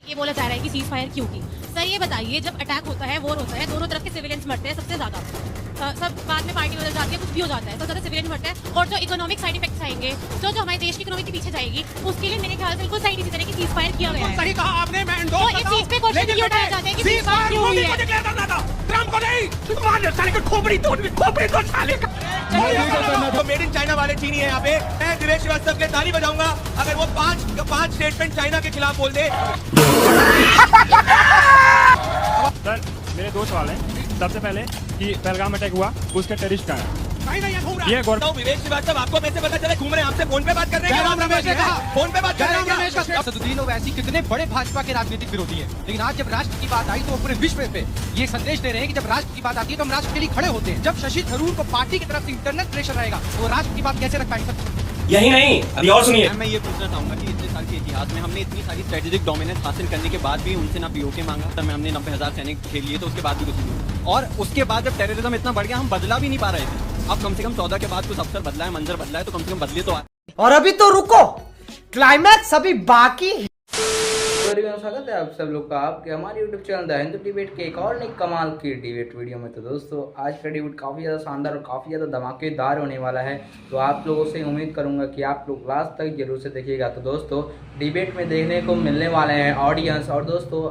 ये बोला जा रहा है कि सीज फायर क्यों की। सर ये बताइए, जब अटैक होता है, वॉर होता है, दोनों तरफ के सिविलियंस मरते हैं सबसे ज्यादा। सब बाद में पार्टी बदल जाती है, कुछ भी हो जाता है, सबसे ज्यादा सिविलियन मरते हैं। और जो इकोनॉमिक साइड इफेक्ट्स आएंगे, जो हमारे देश की इकोनॉमी के पीछे जाएगी, उसके लिए मेरे ख्याल से बिल्कुल सही डिसीजन है कि सीज फायर किया गया है। सही कहा आपने, मैं तो इस चीज पे क्वेश्चन क्यों उठाया जाता है कि सीज फायर क्यों हुई है? डिक्लेयर करना था ट्रम्प को नहीं, तुम्हारे साले के खोपड़ी तो साले का तो मेड इन चाइना वाले चीनी है यहाँ पे। मैं दिवेश श्रीवास्तव के लिए ताली बजाऊंगा अगर वो पांच स्टेटमेंट चाइना के खिलाफ बोल दे। सर मेरे दो सवाल हैं। सबसे पहले कि पहलगाम अटैक हुआ, उसका टेररिस्ट कहाँ है? ये विवेक श्रीवास्तव आपको कैसे पता चले? घूम रहे हैं आपसे, फोन पे बात कर रहे हैं, फोन पे बात कर रहे हैं। सदुद्दीन ओवैसी कितने बड़े भाजपा के राजनीतिक विरोधी हैं, लेकिन आज जब राष्ट्र की बात आई तो वो पूरे विश्व पे ये संदेश दे रहे हैं कि जब राष्ट्र की बात आती है तो हम राष्ट्र के लिए खड़े होते हैं। जब शशि थरूर को पार्टी की तरफ से इंटरनल प्रेशर रहेगा तो वो राष्ट्र की बात कैसे रख पाएंगे? यही नहीं, अभी और सुनिए। मैं ये पूछना चाहूंगा कि इतने साल के इतिहास में हमने इतनी सारी स्ट्रेटेजिक डोमिनेंस हासिल करने के बाद भी उनसे ना पीओके मांगा, तब हमने 90,000 सैनिक खेल लिए तो उसके बाद भी कुछ नहीं। और उसके बाद जब टेररिज्म इतना बढ़ गया, हम बदला भी नहीं पा रहे थे। अब कम से कम 14 के बाद कुछ अफसर बदला है, मंजर बदला है, तो कम से कम बदले तो आए। और अभी तो रुको, क्लाइमैक्स अभी बाकी है। स्वागत है आप सब लोग का आपके हमारे YouTube channel the Hindu debate के एक और नई कमाल की डिबेट वीडियो में। तो दोस्तों आज का डिबेट काफ़ी ज़्यादा शानदार और काफ़ी ज़्यादा धमाकेदार होने वाला है। तो आप लोगों से उम्मीद करूंगा कि आप लोग लास्ट तक जरूर से देखिएगा। तो दोस्तों डिबेट में देखने को मिलने वाले हैं ऑडियंस और दोस्तों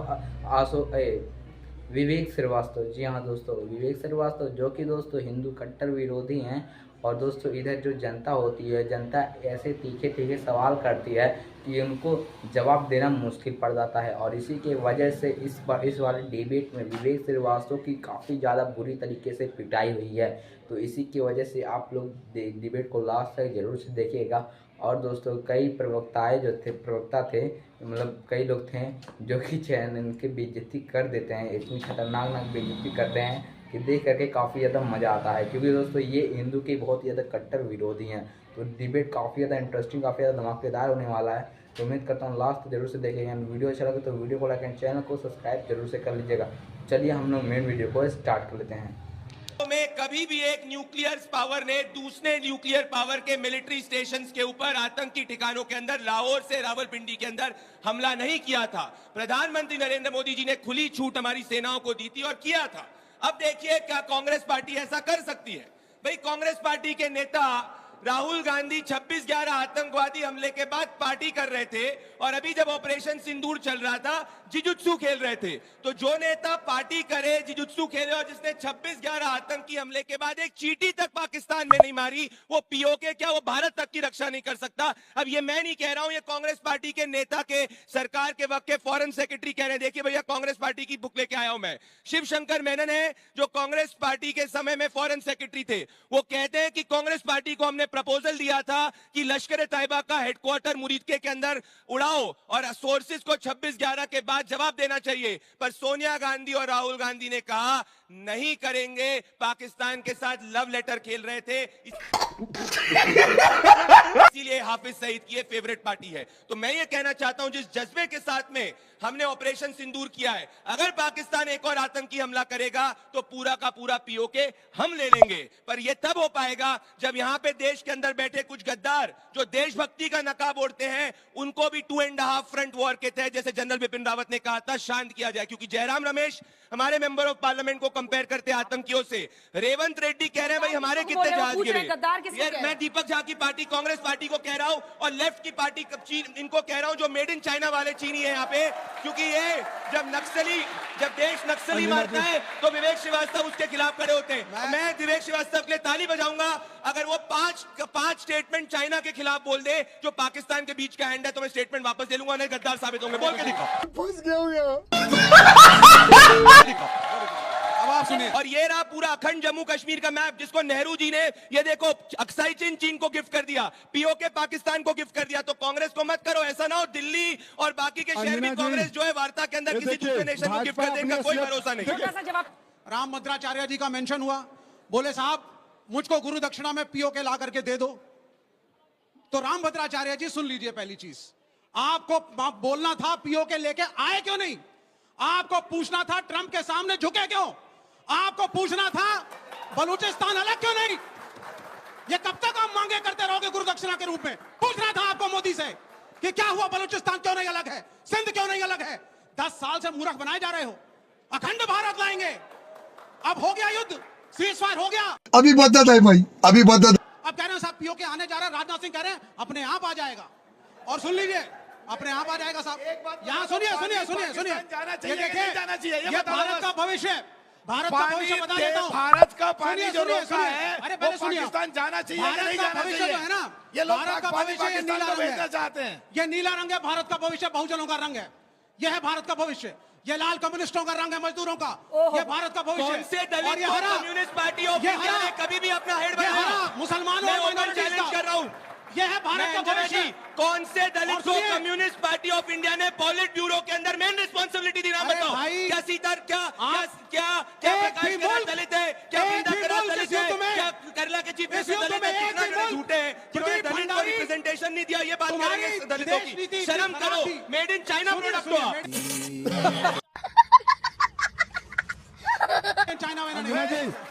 विवेक श्रीवास्तव। जी हाँ दोस्तों, विवेक श्रीवास्तव जो कि दोस्तों हिंदू कट्टर विरोधी हैं। और दोस्तों इधर जो जनता होती है, जनता ऐसे तीखे तीखे सवाल करती है कि उनको जवाब देना मुश्किल पड़ जाता है। और इसी के वजह से इस वाले डिबेट में विवेक श्रीवास्तव की काफ़ी ज़्यादा बुरी तरीके से पिटाई हुई है। तो इसी की वजह से आप लोग डिबेट को लास्ट तक जरूर से देखिएगा। और दोस्तों कई प्रवक्ता थे, मतलब कई लोग थे जो कि चैनल की बेइज्जती कर देते हैं, इतनी खतरनाक बेइज्जती करते हैं कि देख करके काफ़ी ज़्यादा मज़ा आता है। क्योंकि दोस्तों ये हिंदू के बहुत ही ज़्यादा कट्टर विरोधी हैं। तो डिबेट काफ़ी ज़्यादा इंटरेस्टिंग, काफ़ी ज़्यादा धमाकेदार होने वाला है। तो उम्मीद करता हूँ लास्ट जरूर से देखेंगे। वीडियो अच्छा लगे तो वीडियो को लाइक एंड चैनल को सब्सक्राइब जरूर से कर लीजिएगा। चलिए हम लोग मेन वीडियो को स्टार्ट कर लेते हैं। में कभी भी एक न्यूक्लियर पावर ने दूसरे न्यूक्लियर पावर के मिलिट्री स्टेशंस के ऊपर आतंकी ठिकानों के अंदर लाहौर से रावलपिंडी के अंदर हमला नहीं किया था। प्रधानमंत्री नरेंद्र मोदी जी ने खुली छूट हमारी सेनाओं को दी थी और किया था। अब देखिए क्या कांग्रेस पार्टी ऐसा कर सकती है? भाई कांग्रेस पार्टी के नेता राहुल गांधी 26/11 आतंकवादी हमले के बाद पार्टी कर रहे थे और अभी जब ऑपरेशन सिंदूर चल रहा था जिजुत्सु खेल रहे थे। तो जो नेता पार्टी करे, जिजुत्सु खेले और जिसने 26/11 आतंकी हमले के बाद एक चींटी तक पाकिस्तान में नहीं मारी, वो पीओके क्या, वो भारत तक की रक्षा नहीं कर सकता। अब ये मैं नहीं कह रहा हूं, ये कांग्रेस पार्टी के नेता के सरकार के वक्त के फॉरेन सेक्रेटरी कह रहे हैं। देखिए भैया कांग्रेस पार्टी की बुक लेके आया हूं मैं। शिव शंकर मेनन है जो कांग्रेस पार्टी के समय में फॉरेन सेक्रेटरी थे। वो कहते हैं कि कांग्रेस पार्टी को हमने प्रपोजल दिया था कि लश्कर तैयबा का हेडक्वार्टर मुरीदके के अंदर उड़ाओ और सोर्सेज को 26/11 के बाद जवाब देना चाहिए। पर सोनिया गांधी और राहुल गांधी ने कहा नहीं करेंगे, पाकिस्तान के साथ लव लेटर खेल रहे थे। इसीलिए हाफिज सईद की फेवरेट पार्टी है। तो मैं ये कहना चाहता हूं जिस जज्बे के साथ में हमने ऑपरेशन सिंदूर किया है, अगर पाकिस्तान एक और आतंकी हमला करेगा तो पूरा का पूरा पीओके हम ले लेंगे। पर यह तब हो पाएगा जब यहां पे देश के अंदर बैठे कुछ गद्दार जो देशभक्ति का नकाब ओढ़ते हैं, उनको भी 2.5 फ्रंट वॉर के तहत, जैसे जनरल बिपिन रावत ने कहा था, शांत किया जाए। क्योंकि जयराम रमेश हमारे मेंबर ऑफ पार्लियामेंट को कंपेयर करते हैं आतंकियों से। रेवंत रेड्डी कह रहे हैं भाई हमारे कितने जहाज गिरे। मैं दीपक झा की पार्टी कांग्रेस पार्टी को कह रहा हूं और लेफ्ट की पार्टी इनको कह रहा हूं जो मेड इन चाइना वाले चीनी है यहाँ पे। क्योंकि ये जब देश नक्सली मारता है तो विवेक श्रीवास्तव उसके खिलाफ खड़े होते हैं। मैं विवेक श्रीवास्तव के लिए ताली बजाऊंगा अगर वो पांच स्टेटमेंट चाइना के खिलाफ बोल दे जो पाकिस्तान के बीच का हैंड है, तो मैं स्टेटमेंट वापस ले लूंगा, नहीं गद्दार साबित होंगे। बोल के दिखाओ। अब आप सुनिए। और ये रहा पूरा अखंड जम्मू कश्मीर का मैप जिसको नेहरू जी ने, ये देखो, अक्साई चीन को गिफ्ट कर दिया, पीओके पाकिस्तान को गिफ्ट कर दिया। तो कांग्रेस को मत करो, ऐसा ना हो दिल्ली और बाकी के शहर में कांग्रेस जो है वार्ता के अंदर किसी दूसरे नेशन को गिफ्ट कर देने का कोई भरोसा नहीं। राम भद्राचार्य जी का मेंशन हुआ, बोले साहब मुझको गुरु दक्षिणा में पीओके ला करके दे दो। तो राम भद्राचार्य जी सुन लीजिए, पहली चीज आपको बोलना था पीओके लेके आए क्यों नहीं, आपको पूछना था ट्रंप के सामने झुके क्यों, आपको पूछना था बलूचिस्तान अलग क्यों नहीं। ये कब तक आप मांगे करते रहोगे गुरु दक्षिणा के रूप में? पूछना था आपको मोदी से कि क्या हुआ, बलूचिस्तान क्यों नहीं अलग है, सिंध क्यों नहीं अलग है, 10 साल से मूर्ख बनाए जा रहे हो। अखंड भारत लाएंगे। अब हो गया युद्ध, सीज फायर हो गया। अभी बदत है भाई, अभी बदत। अब कह रहे हैं साहब पीओके आने जा रहा है, राजनाथ सिंह कह रहे हैं अपने आप आ जाएगा। और सुन लीजिए, अपने आप आ जाएगा साहब। यहाँ सुनिए सुनिए सुनिए सुनिए, ये देखिए, ये भारत का भविष्य है। भारत का भविष्य बता देता हूँ। भारत का पानी जो सुनिए, रोका सुनिए, है, अरे वो पहले सुनिए, पाकिस्तान जाना चाहिए या भारत नहीं का जाना भविष्य चाहिए? जो है ना, ये लोग भारत का पानी भविष्य ये पाकिस्तान नीला को रंग भेजना है। चाहते हैं। ये नीला रंग है, भारत का भविष्य बहुजनों का रंग है। ये है भारत का भविष्य। ये लाल कम्युनिस्टों का रंग है, मजदूरों का। ये भारत का भविष्य कौन से है। दलित और ये को हरा, कम्युनिस्ट पार्टी ऑफ ये इंडिया हरा, ने कभी भी अपना हेड ये बनाया? हरा मुसलमानों मैं और ओपन minorities चैलेंज का। कर रहा हूँ। ये है भारत का अंजना भविष्य। जी, कौन से दलित और को सुनिए, कम्युनिस्ट पार्टी ऑफ इंडिया ने पॉलिट ब्यूरो के अंदर मेन रिस्पॉन्सिबिलिटी दी? नाम अरे बताओ। भाई, क्या सीतार, क्या आप- क्या क्या एक प्रकाश भी करार मुल्क- दलित है? क्या एक वृंदा भी करार मुल्क दलित इस युद्ध है? में- क्या केरला के चीफ इस मिनिस्टर युद्ध दलित में है? एक कितना भी बड़े मुल्क- झूठे हैं जिन्होंने प्रदीप दलित को भंडारी, रिप्रेजेंटेशन नहीं दिया। ये बात तुम्हारी करेंगे दलितों देश की। नीति शर्म इतनी करो, खराब थी। मेड इन चाइना सुनिए, प्रोडक्ट सुनिए, हो आप। चाइना में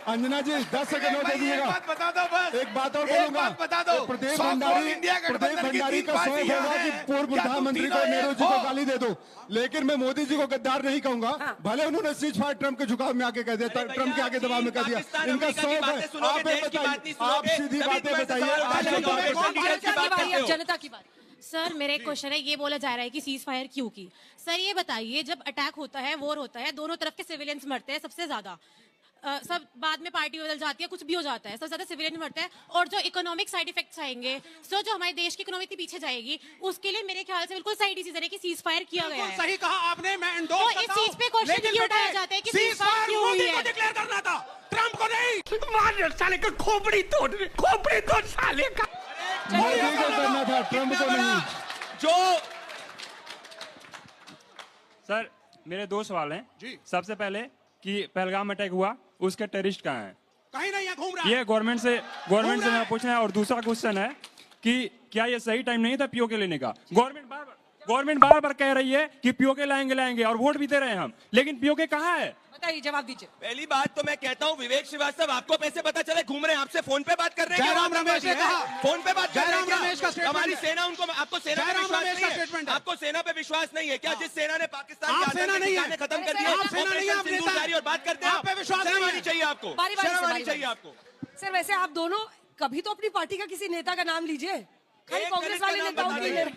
अंजना जी 10 सेकंड और दे एक दीजिएगा। बात बता दो बस। एक बात और एक बोलूंगा। बात बता दो। प्रदेश सौ भंडारी, करोड़ इंडिया प्रदेश गठबंधन की भंडारी तीन का शौक पार्टियां होगा कि हैं। पूर्व क्या तुम प्रधानमंत्री को तीनों नेहरू एक जी को हो? गाली दे दो, लेकिन मैं मोदी जी को गद्दार नहीं कहूंगा। भले उन्होंने सीज फायर ट्रम्प के झुकाव में आके कह दिया, ट्रम्प के आगे दबाव में कह दिया। इनका शौक है। आप ये बताइए, आप सीधी बातें बताइए। जनता की बात। सर मेरा एक क्वेश्चन है, ये बोला जा रहा है कि सीज फायर क्यों की? सर ये बताइए, जब अटैक होता है, वॉर होता है, दोनों तरफ के सिविलियंस मरते हैं सबसे ज्यादा। सब बाद में पार्टी बदल जाती है, कुछ भी हो जाता है, सबसे ज्यादा सिविलियन मरते हैं। और जो इकोनॉमिक साइड इफेक्ट्स आएंगे, सो जो हमारे देश की इकोनॉमी इतनी पीछे जाएगी, उसके लिए मेरे ख्याल से बिल्कुल सही डिसीजन है कि सीज फायर किया गया है। सही कहा आपने, मैं तो एंडोर्स इस करता हूं। चीज पे क्वेश्चन लेकिन क्यों बेटे, उठाया जाता है कि cease ceasefire fire क्यों हुई मोदी को है? डिक्लेयर करना था, ट्रम्प को नहीं। साले का खोपड़ी तोड़ साले का। मोदी को करना था, ट्रम्प को नहीं। जो सर मेरे दो सवाल हैं जी। सबसे पहले कि पहलगाम अटैक हुआ, उसके टेररिस्ट कहाँ हैं? कहीं नहीं है, घूम रहा है। ये गवर्नमेंट से मैं पूछना है। और दूसरा क्वेश्चन है कि क्या ये सही टाइम नहीं था पीओके लेने का? गवर्नमेंट बार बार कह रही है कि पीओके लाएंगे और वोट भी दे रहे हैं हम, लेकिन पीओके कहाँ है? बताइए, जवाब दीजिए। पहली बात तो मैं कहता हूँ विवेक श्रीवास्तव, आपको कैसे पता चले घूम रहे हैं? आपसे फोन पे बात कर रहे हैं? जयराम रमेश ने कहा। फोन पे बात कर रहे हैं जयराम रमेश का क्या? स्टेटमेंट हमारी है। सेना उनको, आपको सेना पे जयराम विश्वास रमेश नहीं का है? स्टेटमेंट है। आपको सेना पे विश्वास नहीं है क्या? जिस सेना ने पाकिस्तान आप के सेना आतंकी नहीं है। ठिकाने खत्म कर दिए, आप सेना नहीं है, आप ऑपरेशन नेता सिंदूर जारी और बात करते हैं आप पे विश्वास शर्म नहीं आनी है। चाहिए आपको, बारी बारी से, शर्म आनी बारी चाहिए बारी। आपको। सर वैसे आप दोनों कभी तो अपनी पार्टी का किसी नेता का नाम लीजिए, खाली एक कांग्रेस दलित का वाले नाम नेताओं बता के दीजिए। लिए।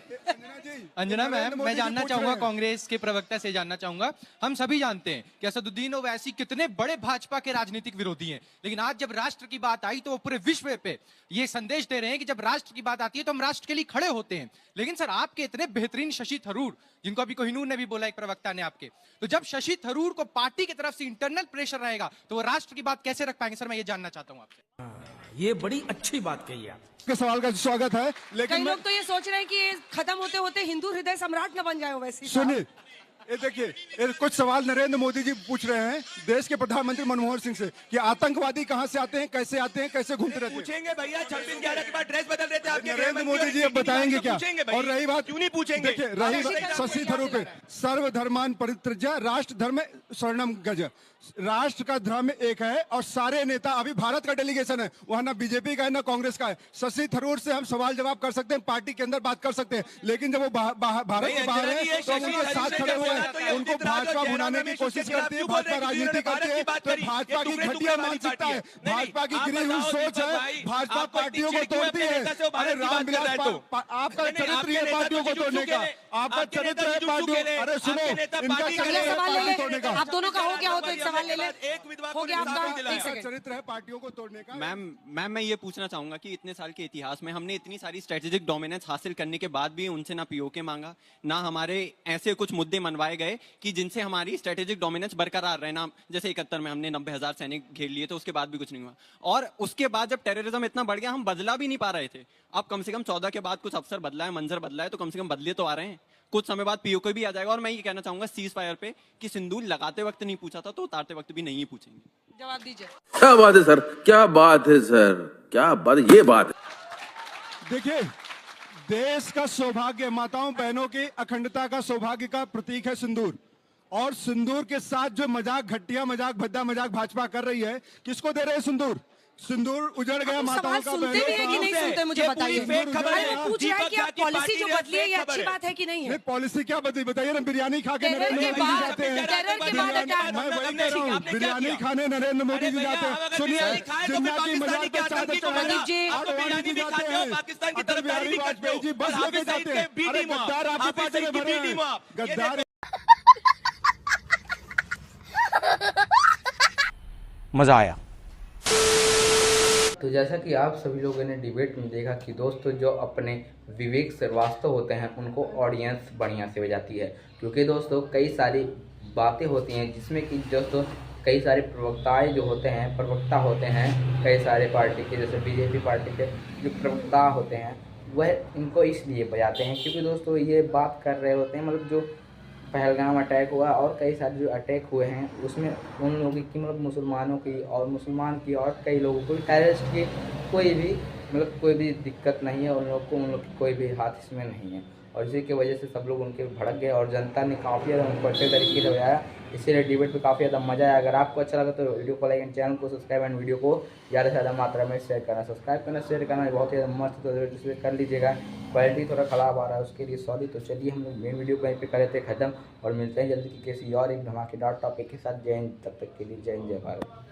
अंजना मैम, मैं जानना पूछ चाहूंगा, रहे हैं। कांग्रेस के प्रवक्ता से जानना चाहूंगा। हम सभी जानते हैं कि असदुद्दीन ओवैसी कितने बड़े भाजपा के राजनीतिक विरोधी हैं, लेकिन आज जब राष्ट्र की बात आई तो वो पूरे विश्व पे ये संदेश दे रहे हैं कि जब राष्ट्र की बात आती है तो हम राष्ट्र के लिए खड़े होते हैं। लेकिन सर आपके इतने बेहतरीन शशि थरूर, जिनको अभी कोहिनूर ने भी बोला, एक प्रवक्ता ने आपके, तो जब शशि थरूर को पार्टी की तरफ से इंटरनल प्रेशर रहेगा तो वो राष्ट्र की बात कैसे रख पाएंगे? सर मैं ये जानना चाहता हूँ आपसे। ये बड़ी अच्छी बात कही आप। के सवाल का स्वागत है, कई लेकिन मैं लोग तो ये सोच रहे हैं कि ये खत्म होते होते हिंदू हृदय सम्राट न बन जाए वैसे। सुनिए, ये देखिए, ये कुछ सवाल नरेंद्र मोदी जी पूछ रहे हैं देश के प्रधानमंत्री मनमोहन सिंह से कि आतंकवादी कहां से आते हैं, कैसे घूमते रहते हैं। पूछेंगे भैया, 26/11 के बाद ड्रेस बदल रहे थे आपके नरेंद्र मोदी जी अब बताएंगे क्या? और रही बात, क्यों नहीं पूछेंगे? देखिए, रही बात शशि थरूर पे, सर्वधर्मान परित्यज्य राष्ट्र धर्म स्वर्णम गज। राष्ट्र का धर्म एक है और सारे नेता, अभी भारत का डेलीगेशन है, वहां ना बीजेपी का है ना कांग्रेस का है। शशि थरूर से हम सवाल जवाब कर सकते हैं, पार्टी के अंदर बात कर सकते हैं, लेकिन जब वो भारत के बाहर है तो उनके साथ खड़े हुए हैं, उनको भाजपा बुलाने की कोशिश करती है, भाजपा राजनीति करती है, तो भाजपा की घटिया मानसिकता है, भाजपा की गिरी हुई सोच है, भाजपा पार्टियों को तोड़ती है। अरे रामविलास, आपका चरित्र है पार्टियों को तोड़ने का, आपका चरित्र है पार्टियों, अरे सुनो, इनका चरित्र है पार्टी तोड़ने का। आप दोनों का हो गया हो तो एक सवाल ले ले। एक विधवा हो गया आपका, एक इनका सेकंड। चरित्र है पार्टियों को तोड़ने का। मैम मैं ये पूछना चाहूंगा कि इतने साल के इतिहास में हमने इतनी सारी स्ट्रेटेजिक डोमिनेंस हासिल करने के बाद भी उनसे ना पीओके मांगा, ना हमारे ऐसे कुछ मुद्दे मनवाए गए कि जिनसे हमारी स्ट्रेटेजिक डोमिनेंस बरकरार रहे। ना जैसे 71 में हमने 90,000 सैनिक घेर लिए, तो उसके बाद भी कुछ नहीं हुआ। और उसके बाद जब टेररिज्म इतना बढ़ गया, हम बदला भी नहीं पा रहे थे। अब कम से कम 14 के बाद कुछ अफसर बदला है, मंजर बदला है, तो कम से कम बदले तो आ रहे हैं। कुछ समय बाद पीओके भी आ जाएगा। और मैं ये कहना चाहूंगा सीज फायर पे कि सिंदूर लगाते वक्त नहीं पूछा था तो उतारते वक्त भी नहीं पूछेंगे। जवाब दीजिए। क्या बात है सर, क्या बात है सर, क्या बात, ये बात है। देखिए, देश का सौभाग्य, माताओं बहनों की अखंडता का सौभाग्य का प्रतीक है सिंदूर। और सिंदूर के साथ जो मजाक, घटिया मजाक, भद्दा मजाक भाजपा कर रही है, किसको दे रहे हैं सिंदूर? सिंदूर उजड़ गया माताओं का, सुनते भी है कि नहीं सुनते, मुझे बताइए। वो पूछ रहा है कि आप पॉलिसी जो बदली है ये अच्छी बात है कि नहीं है? पॉलिसी क्या बदली बताइए ना। बिरयानी खा के नरेंद्र मोदी जी जाते हैं। मैं वही कह रहा हूँ, बिरयानी खाने नरेंद्र मोदी जी जाते हैं। सुनिए, जिन्ना की मजाक पर चादर चढ़ाने आडवाणी जी जाते हैं, अटल बिहारी वाजपेयी जी बस लेके जाते हैं। अरे गद्दार आपकी पार्टी में भरे हैं, गद्दार। मजा आया। तो जैसा कि आप सभी लोगों ने डिबेट में देखा कि दोस्तों जो अपने विवेक श्रीवास्तव होते हैं उनको ऑडियंस बढ़िया से बजाती है, क्योंकि दोस्तों कई सारी बातें होती हैं जिसमें कि दोस्तों कई सारे प्रवक्ता होते हैं कई सारे पार्टी के, जैसे बीजेपी पार्टी के जो प्रवक्ता होते हैं वह इनको इसलिए बजाते हैं क्योंकि दोस्तों ये बात कर रहे होते हैं, मतलब जो पहलगाम अटैक हुआ और कई सारे जो अटैक हुए हैं उसमें उन लोगों की मतलब मुसलमानों की और मुसलमान की और कई लोगों को टेररिस्ट की कोई भी दिक्कत नहीं है, उन लोग की कोई भी हाथ इसमें नहीं है। और इसी की वजह से सब लोग उनके भड़क गए और जनता ने काफ़ी ज़्यादा उनको अच्छे तरीके से बजाया, इसीलिए डिबेट पे काफ़ी ज़्यादा मजा आया। अगर आपको अच्छा लगा तो वीडियो को लाइक एंड चैनल को सब्सक्राइब एंड वीडियो को ज़्यादा से ज़्यादा मात्रा में शेयर करना, सब्सक्राइब करना, शेयर करना बहुत ही मस्त तो कर लीजिएगा। क्वालिटी थोड़ा ख़राब आ रहा है उसके लिए सॉरी। तो चलिए हम लोग मेन वीडियो को यहीं पे कर लेते हैं ख़त्म और मिलते हैं जल्दी किसी और एक धमाकेदार टॉपिक के साथ। जय हिंद, तब तक के लिए जय हिंद, जय भारत।